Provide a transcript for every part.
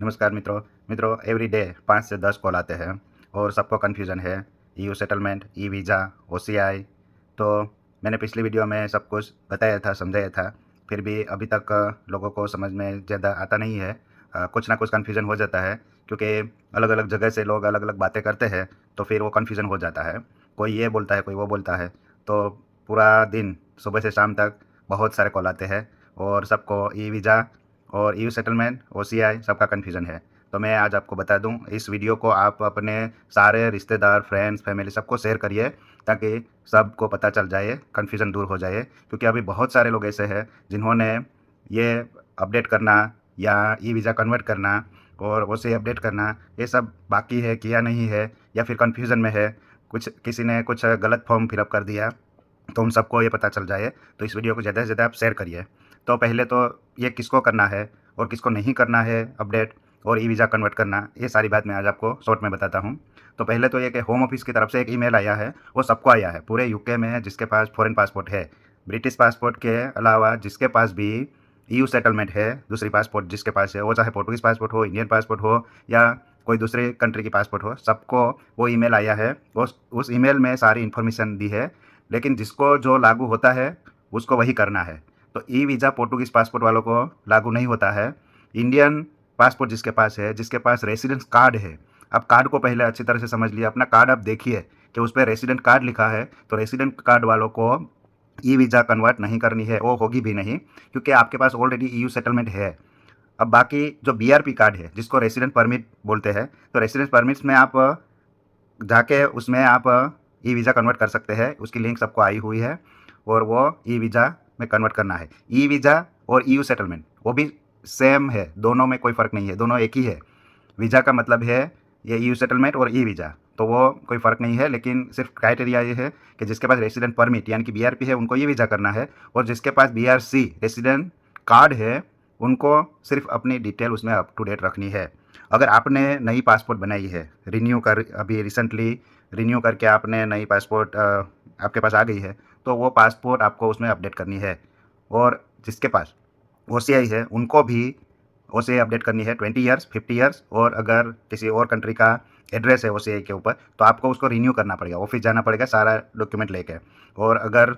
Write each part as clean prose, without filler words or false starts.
नमस्कार मित्रों। Every day 5 से 10 कॉल आते हैं और सबको कन्फ्यूज़न है। EU settlement, e visa, OCI. तो मैंने पिछली वीडियो में सब कुछ बताया था, समझाया था। फिर भी अभी तक लोगों को समझ में ज़्यादा आता नहीं है। कुछ ना कुछ कन्फ्यूज़न हो जाता है क्योंकि अलग अलग जगह से लोग अलग अलग बातें करते हैं, तो फिर वो कन्फ्यूज़न हो जाता है। कोई ये बोलता है, कोई वो बोलता है। तो पूरा दिन सुबह से शाम तक बहुत सारे कॉल आते हैं और सबको ई वीज़ा और ईयू सेटलमेंट, ओसीआई सबका कन्फ्यूज़न है। तो मैं आज आपको बता दूं, इस वीडियो को आप अपने सारे रिश्तेदार, फ्रेंड्स, फैमिली सबको शेयर करिए ताकि सबको पता चल जाए, कन्फ्यूज़न दूर हो जाए। क्योंकि अभी बहुत सारे लोग ऐसे हैं जिन्होंने ये अपडेट करना या ई वीज़ा कन्वर्ट करना और ओसीआई अपडेट करना, ये सब बाकी है, किया नहीं है या फिर कन्फ्यूज़न में है। कुछ किसी ने कुछ गलत फॉर्म फिलअप कर दिया, तो उन सबको ये पता चल जाए। तो इस वीडियो को ज़्यादा से ज़्यादा आप शेयर करिए। तो पहले तो ये किसको करना है और किसको नहीं करना है अपडेट और ई वीज़ा कन्वर्ट करना, ये सारी बात मैं आज आपको शॉर्ट में बताता हूँ। तो पहले तो ये कि होम ऑफिस की तरफ से एक ईमेल आया है, वो सबको आया है पूरे यूके में जिसके पास फॉरेन पासपोर्ट है। ब्रिटिश पासपोर्ट के अलावा जिसके पास भी ईयू सेटलमेंट है, दूसरी पासपोर्ट जिसके पास है, वो चाहे पोर्टुगीज़ पासपोर्ट हो, इंडियन पासपोर्ट हो या कोई दूसरे कंट्री की पासपोर्ट हो, सबको वो ईमेल आया है। उस ईमेल में सारी इन्फॉर्मेशन दी है, लेकिन जिसको जो लागू होता है उसको वही करना है। तो ई वीज़ा पोर्टुगीज़ पासपोर्ट वालों को लागू नहीं होता है। इंडियन पासपोर्ट जिसके पास है, जिसके पास रेसिडेंस कार्ड है, आप कार्ड को पहले अच्छी तरह से समझ लिए। अपना कार्ड आप देखिए कि उस पर रेसिडेंट कार्ड लिखा है, तो रेसिडेंट कार्ड वालों को ई वीज़ा कन्वर्ट नहीं करनी है, वो होगी भी नहीं क्योंकि आपके पास ऑलरेडी ईयू सेटलमेंट है। अब बाकी जो बीआरपी कार्ड है, जिसको रेसिडेंट परमिट बोलते हैं, तो रेसिडेंस परमिट्स में आप जाके उसमें आप ई वीज़ा कन्वर्ट कर सकते हैं। उसकी लिंक सबको आई हुई है और वो ई वीज़ा में कन्वर्ट करना है। ई वीज़ा और ईयू सेटलमेंट वो भी सेम है, दोनों में कोई फ़र्क नहीं है, दोनों एक ही है। वीज़ा का मतलब है ये ईयू सेटलमेंट और ई वीज़ा, तो वो कोई फ़र्क नहीं है। लेकिन सिर्फ क्राइटेरिया ये है कि जिसके पास रेसिडेंट परमिट यानी कि बीआरपी है उनको ये वीज़ा करना है, और जिसके पास बीआरसी रेसिडेंट कार्ड है उनको सिर्फ अपनी डिटेल उसमें अप टू डेट रखनी है। अगर आपने नई पासपोर्ट बनाई है, रिन्यू कर अभी रिसेंटली रिन्यू करके आपने नई पासपोर्ट आपके पास आ गई है, तो वो पासपोर्ट आपको उसमें अपडेट करनी है। और जिसके पास ओसीआई है उनको भी ओसीआई अपडेट करनी है 20 ईयर्स, 50 ईयर्स। और अगर किसी और कंट्री का एड्रेस है ओसीआई के ऊपर, तो आपको उसको रिन्यू करना पड़ेगा, ऑफिस जाना पड़ेगा सारा डॉक्यूमेंट लेके। और अगर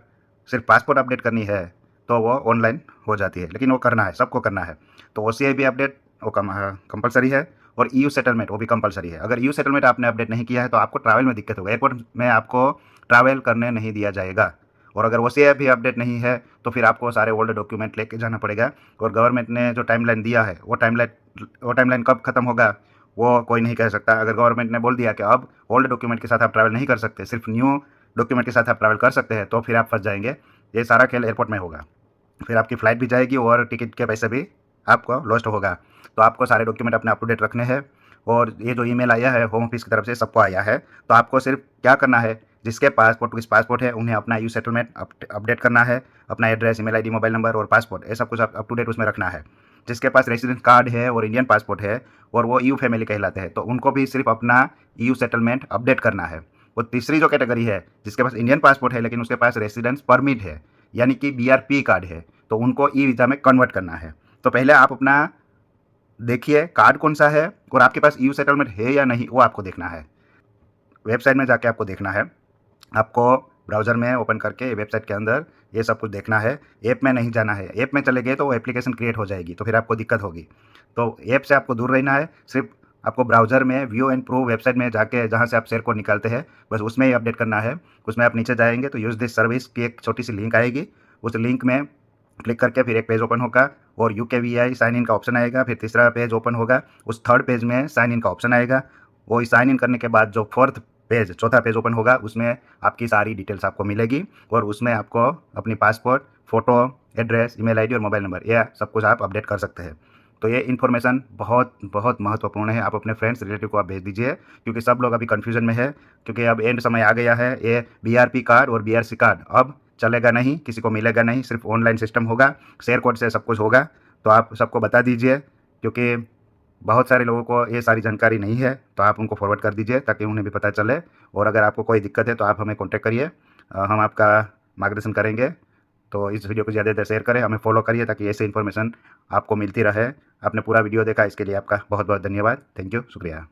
सिर्फ पासपोर्ट अपडेट करनी है तो वो ऑनलाइन हो जाती है, लेकिन वो करना है, सबको करना है। तो ओसीआई भी अपडेट वो कंपलसरी है और ईयू सेटलमेंट वो भी कंपलसरी है। अगर ईयू सेटलमेंट आपने अपडेट नहीं किया है तो आपको ट्रैवल में दिक्कत होगी, एयरपोर्ट में आपको ट्रैवल करने नहीं दिया जाएगा। और अगर ओसीआई भी अपडेट नहीं है तो फिर आपको सारे ओल्ड डॉक्यूमेंट लेके जाना पड़ेगा। और गवर्नमेंट ने जो टाइमलाइन दिया है, वो टाइमलाइन कब खत्म होगा वो कोई नहीं कह सकता। अगर गवर्नमेंट ने बोल दिया कि अब ओल्ड डॉक्यूमेंट के साथ आप ट्रैवल नहीं कर सकते, सिर्फ न्यू डॉक्यूमेंट के साथ आप ट्रैवल कर सकते हैं, तो फिर आप फंस जाएंगे। ये सारा खेल एयरपोर्ट में होगा, फिर आपकी फ़्लाइट भी जाएगी और टिकट के पैसे भी आपको लॉस्ट होगा। तो आपको सारे डॉक्यूमेंट अपने अप टू डेट रखने हैं। और ये जो ईमेल आया है होम ऑफिस की तरफ से सबको आया है, तो आपको सिर्फ क्या करना है, जिसके पास पोर्टुगीज़ पासपोर्ट है उन्हें अपना यू सेटलमेंट अपडेट करना है। अपना address, email ID, mobile number और पासपोर्ट, ये सब कुछ अप टू डेट उसमें रखना है। जिसके पास रेसिडेंस कार्ड है और इंडियन पासपोर्ट है और वो ईयू फैमिली कहलाते हैं, तो उनको भी सिर्फ अपना ईयू सेटलमेंट अपडेट करना है। और तीसरी जो कैटेगरी है, जिसके पास इंडियन पासपोर्ट है लेकिन उसके पास रेसिडेंस परमिट है यानी कि बीआरपी कार्ड है, तो उनको ई वीज़ा में कन्वर्ट करना है। तो पहले आप अपना देखिए कार्ड कौन सा है और आपके पास ईयू सेटलमेंट है या नहीं, वो आपको देखना है। वेबसाइट में जाके आपको देखना है, आपको ब्राउज़र में ओपन करके वेबसाइट के अंदर ये सब कुछ देखना है। ऐप में नहीं जाना है, ऐप में चले गए तो वो एप्लीकेशन क्रिएट हो जाएगी, तो फिर आपको दिक्कत होगी। तो ऐप से आपको दूर रहना है, सिर्फ आपको ब्राउज़र में व्यू एंड प्रूव वेबसाइट में जाके जहाँ से आप शेयर कोड निकालते हैं, बस उसमें ही अपडेट करना है। उसमें आप नीचे जाएंगे तो यूज़ दिस सर्विस की एक छोटी सी लिंक आएगी, उस लिंक में क्लिक करके फिर एक पेज ओपन होगा और यूकेवीआई साइन इन का ऑप्शन आएगा। फिर तीसरा पेज ओपन होगा, उस थर्ड पेज में साइन इन का ऑप्शन आएगा। वो साइन इन करने के बाद जो फोर्थ पेज, चौथा पेज ओपन होगा, उसमें आपकी सारी डिटेल्स आपको मिलेगी और उसमें आपको अपनी passport, photo, address, email ID और मोबाइल नंबर, यह सब कुछ आप अपडेट कर सकते हैं। तो ये इन्फॉर्मेशन बहुत बहुत महत्वपूर्ण है। आप अपने फ्रेंड्स, रिलेटिव को आप भेज दीजिए, क्योंकि सब लोग अभी कन्फ्यूजन में है। क्योंकि अब एंड समय आ गया है, ये बीआरपी कार्ड और बीआरसी कार्ड अब चलेगा नहीं, किसी को मिलेगा नहीं, सिर्फ ऑनलाइन सिस्टम होगा, शेयर कोड से सब कुछ होगा। तो आप सबको बता दीजिए, क्योंकि बहुत सारे लोगों को ये सारी जानकारी नहीं है, तो आप उनको फॉरवर्ड कर दीजिए ताकि उन्हें भी पता चले। और अगर आपको कोई दिक्कत है तो आप हमें कॉन्टैक्ट करिए, हम आपका मार्गदर्शन करेंगे। तो इस वीडियो को ज़्यादा से ज़्यादा शेयर करें, हमें फॉलो करिए ताकि ऐसी इन्फॉर्मेशन आपको मिलती रहे। आपने पूरा वीडियो देखा इसके लिए आपका बहुत बहुत धन्यवाद। थैंक यू, शुक्रिया।